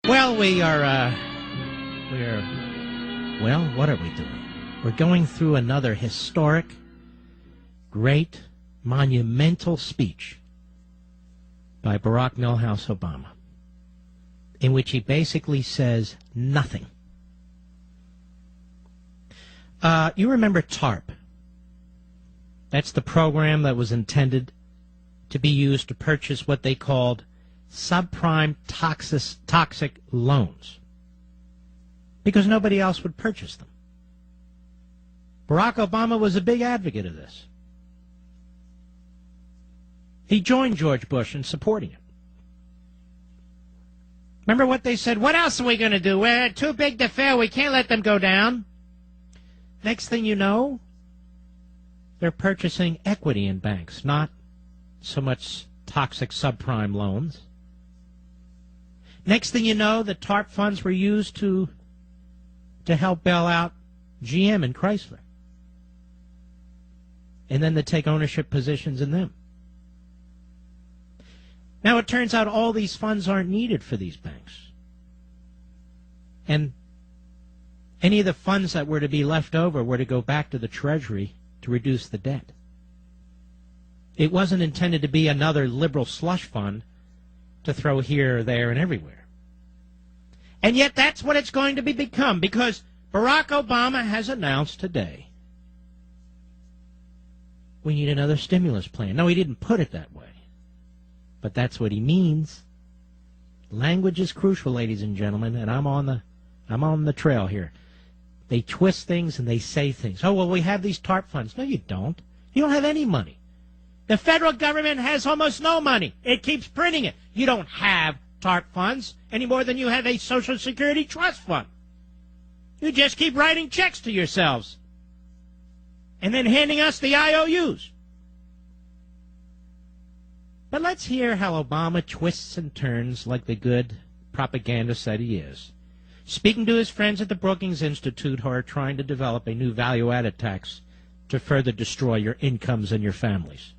Well, what are we doing? We're going through another historic, great, monumental speech by Barack Milhouse Obama, in which he basically says nothing. You remember TARP. That's the program that was intended to be used to purchase what they called subprime toxic loans, because nobody else would purchase them. Barack Obama was a big advocate of this. He joined George Bush in supporting it. Remember what they said? What else are we going to do? We're too big to fail. We can't let them go down. Next thing you know, they're purchasing equity in banks, not so much toxic subprime loans. Next thing you know, the TARP funds were used to help bail out GM and Chrysler, and then to take ownership positions in them. Now it turns out all these funds aren't needed for these banks. And any of the funds that were to be left over were to go back to the Treasury to reduce the debt. It wasn't intended to be another liberal slush fund to throw here, there, and everywhere. And yet that's what it's going to become, because Barack Obama has announced today we need another stimulus plan. No, he didn't put it that way, but that's what he means. Language is crucial, ladies and gentlemen, and I'm on the trail here. They twist things and they say things. Oh, well, we have these TARP funds. No, you don't. You don't have any money. The federal government has almost no money. It keeps printing it. You don't have TARP funds any more than you have a Social Security trust fund. You just keep writing checks to yourselves and then handing us the IOUs. But let's hear how Obama twists and turns like the good propagandist that he is, speaking to his friends at the Brookings Institute who are trying to develop a new value-added tax to further destroy your incomes and your families.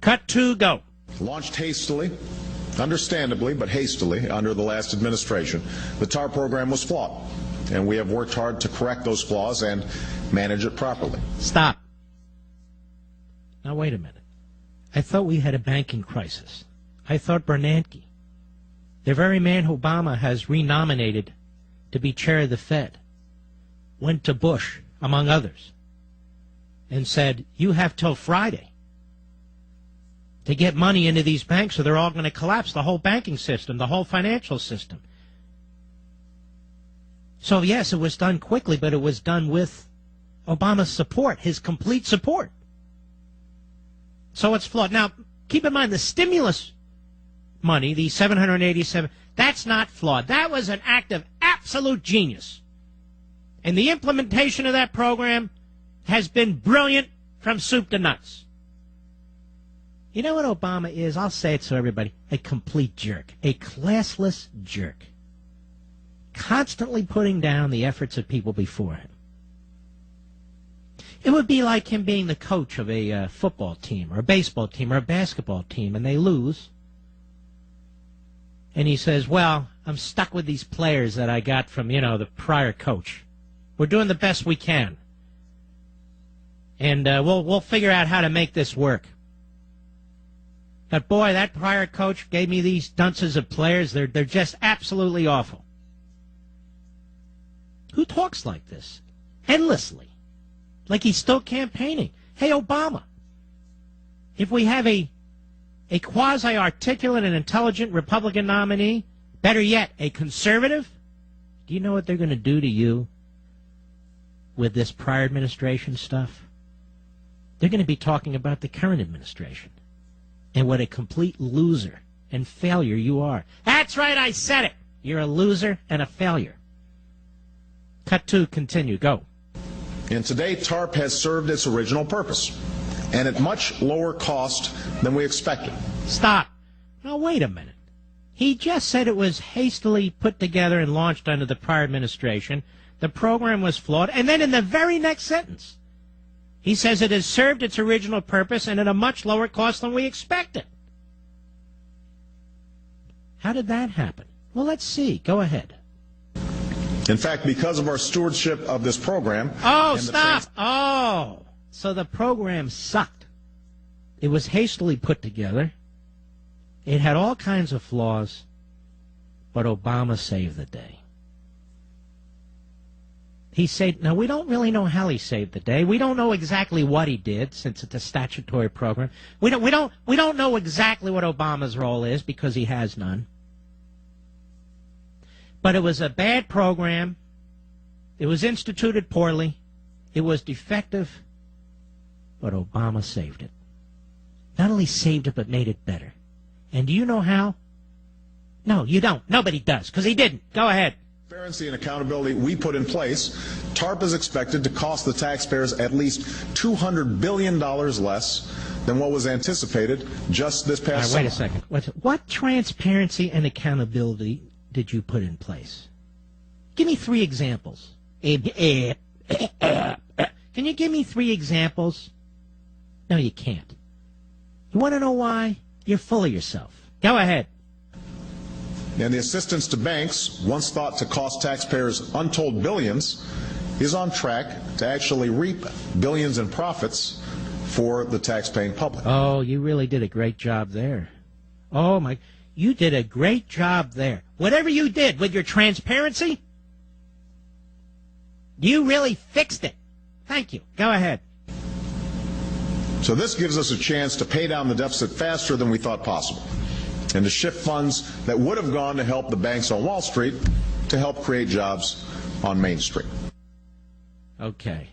Cut 2, go. Launched hastily, understandably, but hastily, under the last administration, the TAR program was flawed, and we have worked hard to correct those flaws and manage it properly. Stop. Now, wait a minute. I thought we had a banking crisis. I thought Bernanke, the very man Obama has renominated to be chair of the Fed, went to Bush, among others, and said, you have till Friday to get money into these banks or they're all going to collapse, the whole banking system, the whole financial system. So, yes, it was done quickly, but it was done with Obama's support, his complete support. So it's flawed. Now, keep in mind, the stimulus money, the $787, that's not flawed. That was an act of absolute genius. And the implementation of that program has been brilliant from soup to nuts. You know what Obama is? I'll say it to everybody. A complete jerk. A classless jerk. Constantly putting down the efforts of people before him. It would be like him being the coach of a football team or a baseball team or a basketball team, and they lose. And he says, well, I'm stuck with these players that I got from, the prior coach. We're doing the best we can. And we'll figure out how to make this work. But boy, that prior coach gave me these dunces of players. They're just absolutely awful. Who talks like this? Endlessly. Like he's still campaigning. Hey, Obama, if we have a quasi-articulate and intelligent Republican nominee, better yet, a conservative, do you know what they're going to do to you with this prior administration stuff? They're going to be talking about the current administration and what a complete loser and failure you are. That's right, I said it. You're a loser and a failure. Cut 2, continue, go. And today, TARP has served its original purpose, and at much lower cost than we expected. Stop. Now, wait a minute. He just said it was hastily put together and launched under the prior administration. The program was flawed. And then in the very next sentence, he says it has served its original purpose and at a much lower cost than we expected. How did that happen? Well, let's see. Go ahead. In fact, because of our stewardship of this program... Oh, stop! Oh, so the program sucked. It was hastily put together. It had all kinds of flaws, but Obama saved the day. He saved... Now, we don't really know how he saved the day. We don't know exactly what he did, since it's a statutory program. We don't know exactly what Obama's role is, because he has none. But it was a bad program. It was instituted poorly. It was defective. But Obama saved it. Not only saved it, but made it better. And do you know how? No, you don't. Nobody does, because he didn't. Go ahead. Transparency and accountability we put in place, TARP is expected to cost the taxpayers at least $200 billion less than what was anticipated just this past summer. Wait a second. What transparency and accountability did you put in place? Give me 3 examples. Can you give me 3 examples? No, you can't. You want to know why? You're full of yourself. Go ahead. And the assistance to banks, once thought to cost taxpayers untold billions, is on track to actually reap billions in profits for the taxpaying public. Oh, you really did a great job there. Oh, my... You did a great job there. Whatever you did with your transparency, you really fixed it. Thank you. Go ahead. So this gives us a chance to pay down the deficit faster than we thought possible, and to shift funds that would have gone to help the banks on Wall Street to help create jobs on Main Street. Okay.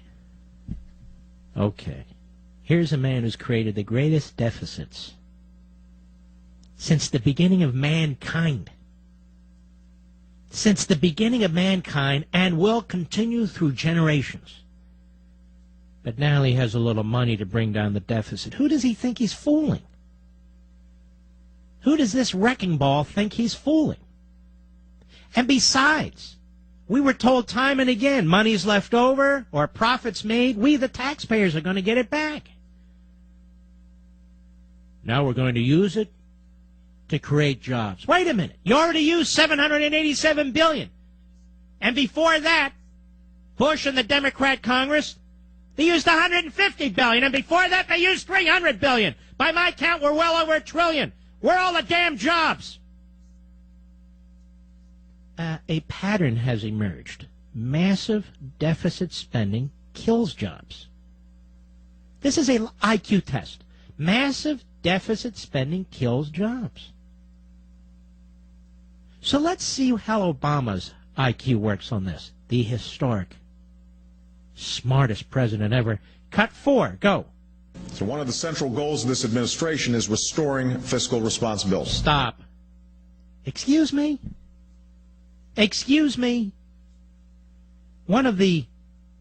Here's a man who's created the greatest deficits since the beginning of mankind. Since the beginning of mankind, and will continue through generations. But now he has a little money to bring down the deficit. Who does he think he's fooling? Who does this wrecking ball think he's fooling? And besides, we were told time and again, money's left over or profits made, we the taxpayers are going to get it back. Now we're going to use it to create jobs. Wait a minute. You already used $787 billion. And before that, Bush and the Democrat Congress, they used $150 billion. And before that, they used $300 billion. By my count, we're well over $1 trillion. Where are all the damn jobs? A pattern has emerged. Massive deficit spending kills jobs. This is an IQ test. Massive deficit spending kills jobs. So let's see how Obama's IQ works on this. The historic, smartest president ever. Cut 4, go. So one of the central goals of this administration is restoring fiscal responsibility. Stop. Excuse me? Excuse me? One of the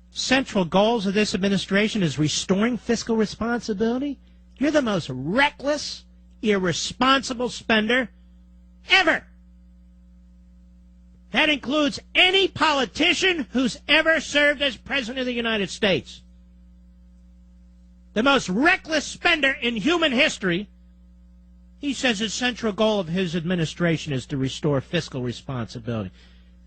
central goals of this administration is restoring fiscal responsibility? You're the most reckless, irresponsible spender ever. That includes any politician who's ever served as President of the United States. The most reckless spender in human history. He says his central goal of his administration is to restore fiscal responsibility.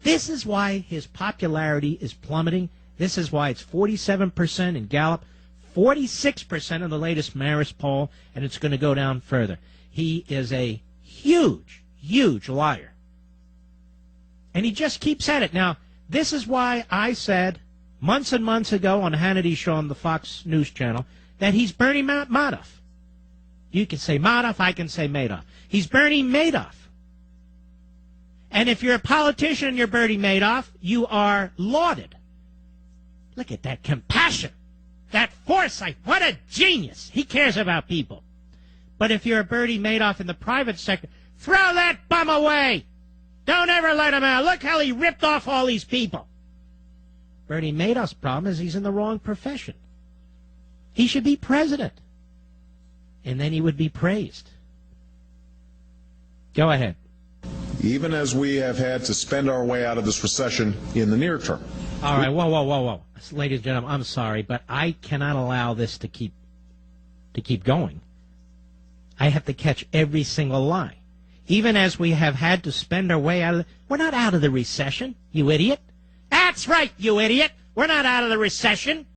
This is why his popularity is plummeting. This is why it's 47% in Gallup, 46% in the latest Marist poll, and it's going to go down further. He is a huge, huge liar. And he just keeps at it. Now, this is why I said months and months ago on Hannity's show on the Fox News Channel that he's Bernie Madoff. You can say Madoff, I can say Madoff. He's Bernie Madoff. And if you're a politician and you're Bernie Madoff, you are lauded. Look at that compassion, that foresight. What a genius. He cares about people. But if you're a Bernie Madoff in the private sector, throw that bum away. Don't ever let him out. Look how he ripped off all these people. Bernie Madoff's problem is he's in the wrong profession. He should be president. And then he would be praised. Go ahead. Even as we have had to spend our way out of this recession in the near term. All right, whoa. Ladies and gentlemen, I'm sorry, but I cannot allow this to keep going. I have to catch every single lie. even as we have had to spend our way out of we're not out of the recession, you idiot. That's right, you idiot. We're not out of the recession.